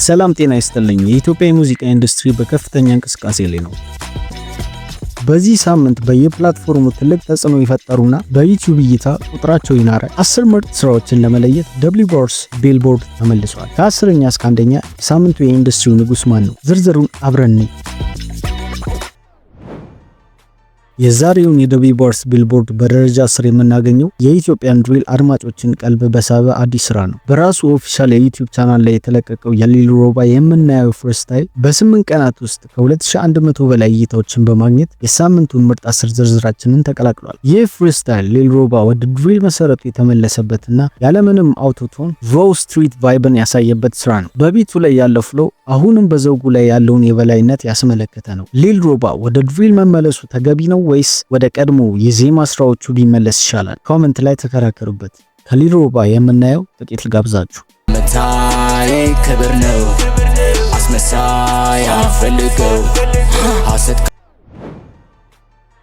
ሰላም ጤና ይስጥልኝ። የኢትዮጵያ የሙዚቃ ኢንዱስትሪ በከፍተኛ እንቅስቃሴ ላይ ነው። በዚህ ሳምንት በየፕላትፎርሙ ትልቅ ተጽዕኖ የፈጠሩና በዩቲዩብ እይታ ቁጥራቸው ይናረ 10 ምርጥ ስራዎችን ለመለየት ደብሊውቦርስ ቢልቦርድ ተመልሷል። ከ10ኛ እስከ 1ኛ የሳምንቱ የኢንዱስትሪው ንጉስ ማን ነው? ዝርዝሩን አብረን የዛሬውን የደብሊውቦርስ ቢልቦርድ በደረጃ 10 የምናገኘው የኢትዮጵያን ድሪል አድማጮችን ቀልብ በሳበ አዲስ ስራ ነው። በራሱ ኦፊሻል የዩቲዩብ ቻናል ላይ የተለቀቀው የሊል ሮባ የምናየው ፍሪስታይል በ8 ቀናት ውስጥ ከ2100 በላይ እይታዎችን በማግኘት የሳምንቱን ምርጥ 10 ዝርዝራችንን ተቀላቅሏል። ይህ ፍሪስታይል ሊል ሮባ ወደ ድሪል መሰረቱ የተመለሰበትና ያለምንም አውቶቶን ሮው ስትሪት ቫይብን ያሳየበት ስራ ነው። በቢቱ ላይ ያለው ፍሎ አሁንም በዘውጉ ላይ ያለውን የበላይነት ያስመለከተ ነው። ሊል ሮባ ወደ ድሪል መመለሱ ተገቢ ነው ወይስ ወደ ቀድሞ የዜማ ስራዎቹ ቢመለስ ይሻላል? ኮሜንት ላይ ተከራከሩበት። ከሊል ሮባ የምናየው ጥቂት ልጋብዛችሁ። መታይ ክብር ነው አስመሳይ አፈልገው ሐሰት።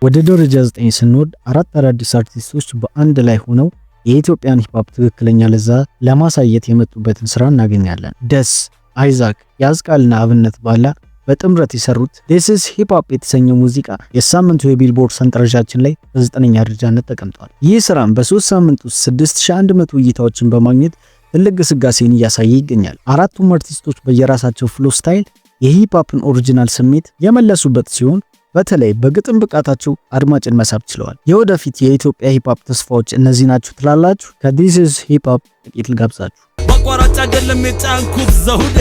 ወደ ደረጃ 9 ስንወድ አራት አዳዲስ አርቲስቶች በአንድ ላይ ሆነው የኢትዮጵያን ሂፕ ሆፕ ትክክለኛ ለዛ ለማሳየት የመጡበትን ስራ እናገኛለን። ደስ አይዛክ ያዝቃልና አብነት ባላ በጥምረት የሰሩት This is Hip Hop የተሰኘው ሙዚቃ የሳምንቱ የቢልቦርድ ሰንጠረዣችን ላይ በ9ኛ ደረጃነት ተቀምጧል። ይህ ስራም በ3 ሳምንት ውስጥ 6100 እይታዎችን በማግኘት ትልቅ ግስጋሴን እያሳየ ይገኛል። አራቱም አርቲስቶች በየራሳቸው ፍሎ ስታይል የሂፕ ሆፕን ኦሪጂናል ስሜት የመለሱበት ሲሆን በተለይ በግጥም ብቃታቸው አድማጭን መሳብ ችለዋል። የወደፊት የኢትዮጵያ ሂፕ ሆፕ ተስፋዎች እነዚህ ናቸው ትላላችሁ? ከThis is Hip Hop ጥቂት ልጋብዛችሁ። በቋራጭ አይደለም የጫንኩት ዘውዴ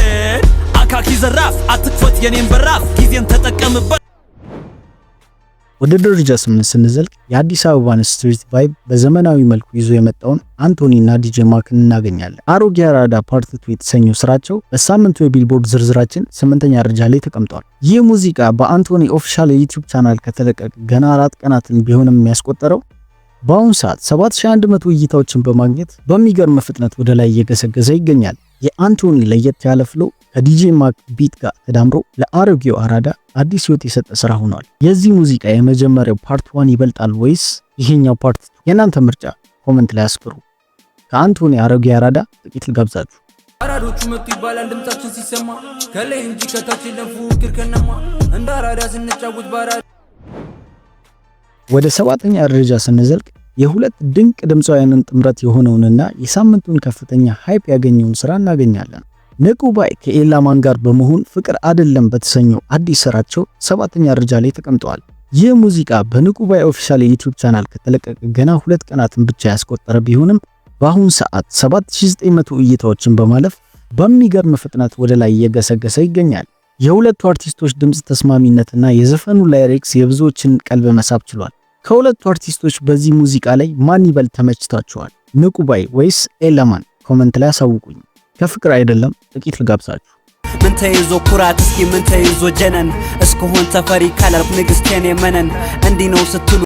አካኪ ዘራፍ አትክፈት የኔን በራፍ ጊዜን ተጠቀምበት። ወደ ደረጃ 8 ስንዘልቅ የአዲስ አበባን ስትሪት ቫይብ በዘመናዊ መልኩ ይዞ የመጣውን አንቶኒ እና ዲጄ ማክን እናገኛለን። አሮጌ አራዳ ፓርት 2 የተሰኘው ስራቸው በሳምንቱ የቢልቦርድ ዝርዝራችን 8ኛ ደረጃ ላይ ተቀምጧል። ይህ ሙዚቃ በአንቶኒ ኦፊሻል የዩቲዩብ ቻናል ከተለቀቀ ገና 4 ቀናትን ቢሆንም የሚያስቆጠረው በአሁኑ ሰዓት 7100 እይታዎችን በማግኘት በሚገርም ፍጥነት ወደ ላይ እየገሰገሰ ይገኛል። የአንቶኒ ለየት ያለ ፍሎ ከዲጄ ማክ ቢት ጋር ተዳምሮ ለአሮጌው አራዳ አዲስ ህይወት የሰጠ ስራ ሆኗል። የዚህ ሙዚቃ የመጀመሪያው ፓርት 1 ይበልጣል ወይስ ይሄኛው ፓርት 2? የናንተ ምርጫ ኮሜንት ላይ አስፍሩ። ከአንቶኒ አሮጌ አራዳ ጥቂት ልጋብዛችሁ። አራዶቹ መጡ ይባላል ድምጻችን ሲሰማ ከላይ እንጂ ከታች ለፉክር ከነማ እንደ አራዳ ስንጫወት ባራዳ። ወደ 7ኛ ደረጃ ስንዘልቅ የሁለት ድንቅ ድምፃውያንን ጥምረት የሆነውንና የሳምንቱን ከፍተኛ ሃይፕ ያገኘውን ስራ እናገኛለን። ንቁባይ ከኤላማን ጋር በመሆን ፍቅር አይደለም በተሰኘው አዲስ ስራቸው 7ኛ ደረጃ ላይ ተቀምጠዋል። ይህ ሙዚቃ በንቁባይ ኦፊሻል የዩቲዩብ ቻናል ከተለቀቀ ገና 2 ቀናትን ብቻ ያስቆጠረ ቢሆንም በአሁን ሰዓት 7900 እይታዎችን በማለፍ በሚገርም ፍጥነት ወደ ላይ እየገሰገሰ ይገኛል። የሁለቱ አርቲስቶች ድምጽ ተስማሚነትና የዘፈኑ ላይሪክስ የብዙዎችን ቀልብ መሳብ ችሏል። ከሁለቱ አርቲስቶች በዚህ ሙዚቃ ላይ ማን ይበልጥ ተመችቷቸዋል? ንቁባይ ወይስ ኤላማን? ኮሜንት ላይ አሳውቁኝ። ከፍቅር አይደለም ጥቂት ልጋብዛችሁ። ምን ተይዞ ኩራት እስኪ ምን ተይዞ ጀነን እስከሆን ተፈሪ ካላልኩ ንግስቴን የመነን እንዲህ ነው ስትሉ።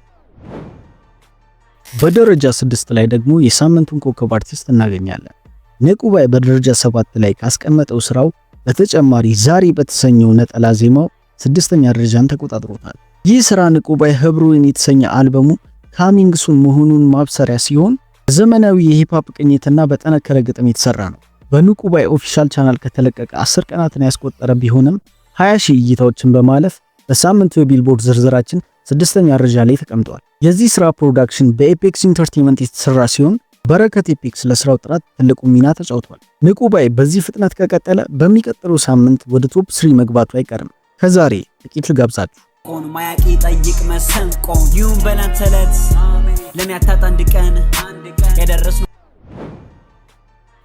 በደረጃ 6 ላይ ደግሞ የሳምንቱን ኮከብ አርቲስት እናገኛለን። ንቁባይ በደረጃ 7 ላይ ካስቀመጠው ስራው በተጨማሪ ዛሬ በተሰኘው ነጠላ ዜማው 6ኛ ደረጃን ተቆጣጥሮታል። ይህ ስራ ንቁባይ ህብሩን የተሰኘ አልበሙ ካሚንግ ሱን መሆኑን ማብሰሪያ ሲሆን በዘመናዊ የሂፕ ሆፕ ቅኝትና በጠነከረ ግጥም የተሰራ ነው። በንቁባይ ኦፊሻል ቻናል ከተለቀቀ 10 ቀናትን ያስቆጠረ ቢሆንም 20000 እይታዎችን በማለፍ በሳምንቱ የቢልቦርድ ዝርዝራችን 6ኛ ደረጃ ላይ ተቀምጧል። የዚህ ስራ ፕሮዳክሽን በኤፔክስ ኢንተርቴይንመንት የተሰራ ሲሆን በረከት ኤፔክስ ለስራው ጥራት ትልቁ ሚና ተጫውቷል። ንቁባይ በዚህ ፍጥነት ከቀጠለ በሚቀጥለው ሳምንት ወደ ቶፕ 3 መግባቱ አይቀርም። ከዛሬ ጥቂት ልጋብዛችሁ። ቆን ማያቂ ጠይቅ መሰንቆ ይሁን በላንተለት ለሚያታጣ አንድ ቀን ያደረስነው።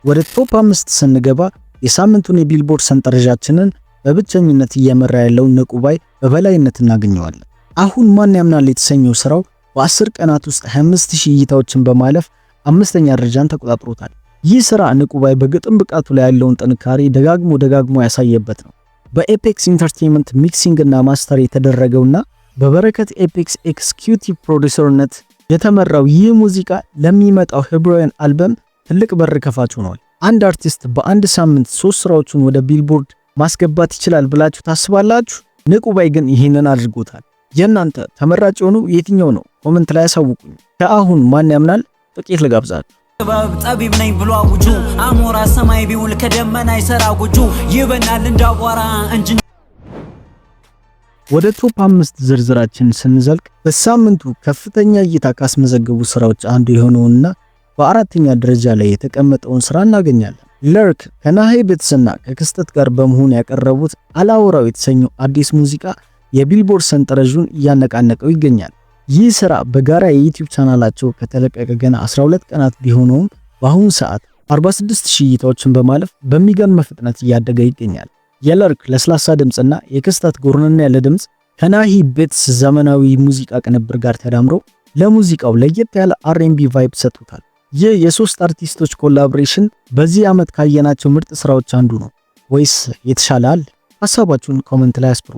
ወደ ቶፕ 5 ስንገባ የሳምንቱን የቢልቦርድ ሰንጠረዣችንን በብቸኝነት እየመራ ያለው ንቁባይ በበላይነት እናገኘዋለን። አሁን ማን ያምናል የተሰኘው ስራው በ10 ቀናት ውስጥ 25000 እይታዎችን በማለፍ 5ኛ ደረጃን ተቆጣጥሮታል። ይህ ስራ ንቁባይ በግጥም ብቃቱ ላይ ያለውን ጥንካሬ ደጋግሞ ያሳየበት ነው። በኤፔክስ ኢንተርቴይንመንት ሚክሲንግ እና ማስተር የተደረገውና በበረከት ኤፔክስ ኤክስኪዩቲቭ ፕሮዲዩሰርነት የተመራው ይህ ሙዚቃ ለሚመጣው ህብራዊን አልበም ትልቅ በር ከፋች ሆኗል። አንድ አርቲስት በአንድ ሳምንት 3 ስራዎችን ወደ ቢልቦርድ ማስገባት ይችላል ብላችሁ ታስባላችሁ? ንቁባይ ግን ይህንን አድርጎታል። የእናንተ ተመራጭ የሆነው የትኛው ነው? ኮሜንት ላይ አሳውቁኝ። ከአሁን ማን ያምናል ጥቂት ልጋብዛችሁ። ጥበብ ጠቢብ ነኝ ብሎ አውጁ አሞራ ሰማይ ቢውል ከደመና ይሰራ ጎጆ ይበናል እንዳቧራ እንጂ። ወደ ቶፕ 5 ዝርዝራችን ስንዘልቅ በሳምንቱ ከፍተኛ እይታ ካስመዘገቡ ስራዎች አንዱ የሆነውና በአራተኛ ደረጃ ላይ የተቀመጠውን ስራ እናገኛለን። ለርክ ከናሄ ቤትስና ከክስተት ጋር በመሆን ያቀረቡት አላወራው የተሰኘው አዲስ ሙዚቃ የቢልቦርድ ሰንጠረዡን እያነቃነቀው ይገኛል። ይህ ስራ በጋራ የዩቲዩብ ቻናላቸው ከተለቀቀ ገና 12 ቀናት ቢሆነውም በአሁኑ ሰዓት 46000 እይታዎችን በማለፍ በሚገርም ፍጥነት እያደገ ይገኛል። የለርክ ለስላሳ ድምጽና የክስተት ጎርነና ያለ ድምጽ ከናሂ ቤትስ ዘመናዊ ሙዚቃ ቅንብር ጋር ተዳምሮ ለሙዚቃው ለየት ያለ R&B ቫይብ ሰጥቷል። ይህ የሶስት አርቲስቶች ኮላቦሬሽን በዚህ ዓመት ካየናቸው ምርጥ ስራዎች አንዱ ነው ወይስ የተሻለ አለ? ሐሳባችሁን ኮሜንት ላይ አስፍሩ።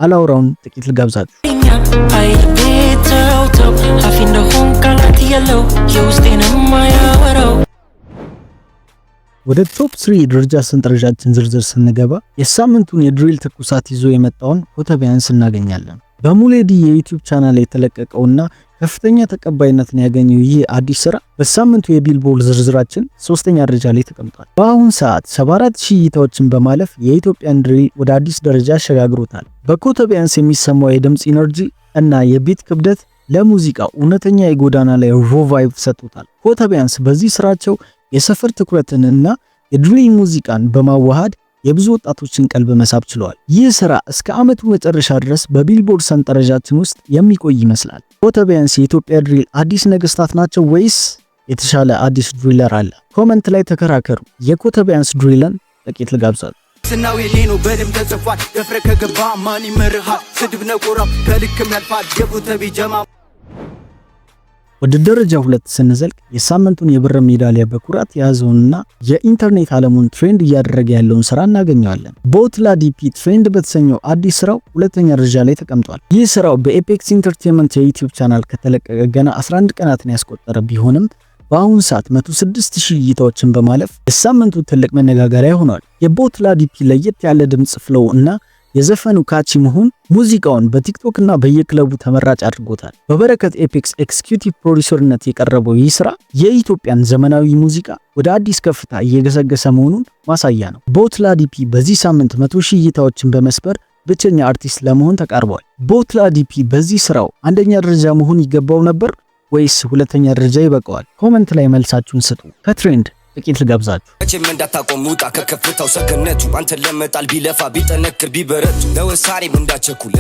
አላወራውን ጥቂት ልጋብዛችሁ። ወደ ቶፕ 3 ደረጃ ሰንጠረዣችን ዝርዝር ስንገባ የሳምንቱን የድሪል ትኩሳት ይዞ የመጣውን ኮተቢያንስ እናገኛለን። በሙሌዲ የዩቲዩብ ቻናል የተለቀቀውና ከፍተኛ ተቀባይነትን ያገኘው ይህ አዲስ ስራ በሳምንቱ የቢልቦርድ ዝርዝራችን 3ኛ ደረጃ ላይ ተቀምጧል። በአሁን ሰዓት 74000 እይታዎችን በማለፍ የኢትዮጵያን ድሪል ወደ አዲስ ደረጃ አሸጋግሮታል። በኮተቢያንስ የሚሰማው የድምጽ ኢነርጂ እና የቢት ክብደት ለሙዚቃው እውነተኛ የጎዳና ላይ ሮ ቫይብ ሰጥቶታል። ኮተቢያንስ በዚህ ስራቸው የሰፈር ትኩረትን እና የድሪል ሙዚቃን በማዋሃድ የብዙ ወጣቶችን ቀልብ መሳብ ችለዋል። ይህ ስራ እስከ ዓመቱ መጨረሻ ድረስ በቢልቦርድ ሰንጠረዣችን ውስጥ የሚቆይ ይመስላል። ኮተቢያንስ የኢትዮጵያ ድሪል አዲስ ነገስታት ናቸው ወይስ የተሻለ አዲስ ድሪለር አለ? ኮሜንት ላይ ተከራከሩ። የኮተቢያንስ ድሪልን ጥቂት ልጋብዛችሁ። ስናው የኔ ነው በደም ተጽፏል። ደፍረ ከገባ ማን ይመርሃል? ስድብ ነው ቆራም ከልክም ያልፋል የኮተቢ ጀማ። ወደ ደረጃ 2 ስንዘልቅ የሳምንቱን የብር ሜዳሊያ በኩራት የያዘውንና የኢንተርኔት ዓለሙን ትሬንድ እያደረገ ያለውን ስራ እናገኘዋለን። ቦትላ ዲፒ ትሬንድ በተሰኘው አዲስ ስራው 2ኛ ደረጃ ላይ ተቀምጧል። ይህ ስራው በኤፔክስ ኢንተርቴይንመንት የዩቲዩብ ቻናል ከተለቀቀ ገና 11 ቀናትን ያስቆጠረ ቢሆንም በአሁኑ ሰዓት 106000 እይታዎችን በማለፍ የሳምንቱ ትልቅ መነጋገሪያ ሆኗል። የቦትላ ዲፒ ለየት ያለ ድምጽ ፍሎው እና የዘፈኑ ካቺ መሆን ሙዚቃውን በቲክቶክ እና በየክለቡ ተመራጭ አድርጎታል። በበረከት ኤፔክስ ኤክስኪዩቲቭ ፕሮዲዩሰርነት የቀረበው ይህ ስራ የኢትዮጵያን ዘመናዊ ሙዚቃ ወደ አዲስ ከፍታ እየገሰገሰ መሆኑን ማሳያ ነው። ቦትላ ዲፒ በዚህ ሳምንት 100000 እይታዎችን በመስበር ብቸኛ አርቲስት ለመሆን ተቃርቧል። ቦትላ ዲፒ በዚህ ስራው 1ኛ ደረጃ መሆን ይገባው ነበር ወይስ 2ኛ ደረጃ ይበቃዋል? ኮሜንት ላይ መልሳችሁን ስጡ። ከትሬንድ ጥቂት ልጋብዛችሁ። መቼም እንዳታቆም ውጣ ከከፍታው ሰገነቱ አንተ ለመጣል ቢለፋ ቢጠነክር ቢበረቱ ለወሳሪም እንዳቸኩል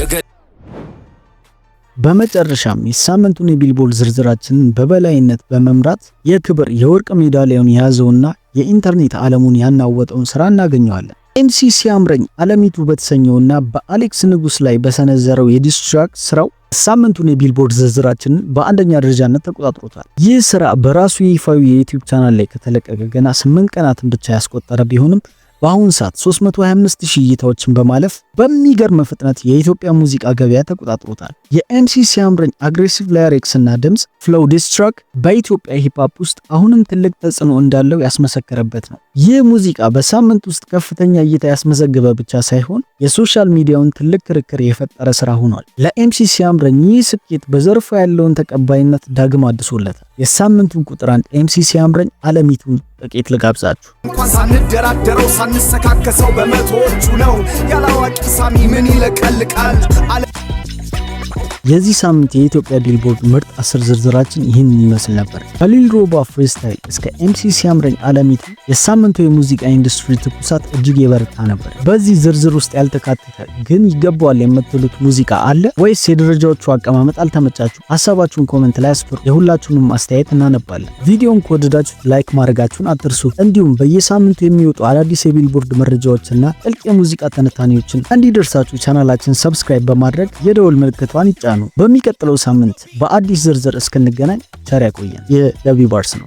በመጨረሻም የሳምንቱን የቢልቦርድ ዝርዝራችንን በበላይነት በመምራት የክብር የወርቅ ሜዳሊያውን የያዘውና የኢንተርኔት ዓለሙን ያናወጠውን ስራ እናገኘዋለን። ኤምሲ ሲያምረኝ አለሚቱ በተሰኘውና በአሌክስ ንጉስ ላይ በሰነዘረው የዲስትራክ ስራው ሳምንቱን የቢልቦርድ ዝርዝራችንን በአንደኛ ደረጃነት ተቆጣጥሮታል። ይህ ስራ በራሱ የይፋዊ የዩቲዩብ ቻናል ላይ ከተለቀቀ ገና 8 ቀናትን ብቻ ያስቆጠረ ቢሆንም በአሁን ሰዓት 325000 እይታዎችን በማለፍ በሚገርም ፍጥነት የኢትዮጵያ ሙዚቃ ገበያ ተቆጣጥሮታል። የኤምሲ ሲያምረኝ አግሬሲቭ ላይሪክስ እና ድምጽ ፍሎው ዲስትራክ በኢትዮጵያ ሂፕሆፕ ውስጥ አሁንም ትልቅ ተጽዕኖ እንዳለው ያስመሰከረበት ነው። ይህ ሙዚቃ በሳምንት ውስጥ ከፍተኛ እይታ ያስመዘገበ ብቻ ሳይሆን የሶሻል ሚዲያውን ትልቅ ክርክር የፈጠረ ስራ ሆኗል። ለኤምሲ ሲያምረኝ ይህ ስኬት በዘርፉ ያለውን ተቀባይነት ዳግም አድሶለታል። የሳምንቱን ቁጥር 1 ኤምሲ ሲያምረኝ አለሚቱን ጥቂት ልጋብዛችሁ። እንኳን ሳንደራደረው ሳንሰካከሰው በመቶዎቹ ነው ያላዋቂ ሳሚ ምን ይለቀልቃል። የዚህ ሳምንት የኢትዮጵያ ቢልቦርድ ምርጥ 10 ዝርዝራችን ይህን ይመስል ነበር። ከሊል ሮባ ፍሪስታይል እስከ ኤምሲ ሲያምረኝ አለሚቱ የሳምንቱ የሙዚቃ ኢንዱስትሪ ትኩሳት እጅግ የበረታ ነበር። በዚህ ዝርዝር ውስጥ ያልተካተተ ግን ይገባዋል የምትሉት ሙዚቃ አለ ወይስ የደረጃዎቹ አቀማመጥ አልተመቻችሁ? ሐሳባችሁን ኮሜንት ላይ አስፍሩ። የሁላችሁንም አስተያየት እናነባለን። ቪዲዮውን ከወደዳችሁት ላይክ ማድረጋችሁን አትርሱ። እንዲሁም በየሳምንቱ የሚወጡ አዳዲስ የቢልቦርድ መረጃዎችና ጥልቅ የሙዚቃ ትንታኔዎችን እንዲደርሳችሁ ቻናላችን ሰብስክራይብ በማድረግ የደወል ምልክቷን ይጫኑ። በሚቀጥለው ሳምንት በአዲስ ዝርዝር እስክንገናኝ ቸር ያቆየን። የደቢ ባርስ ነው።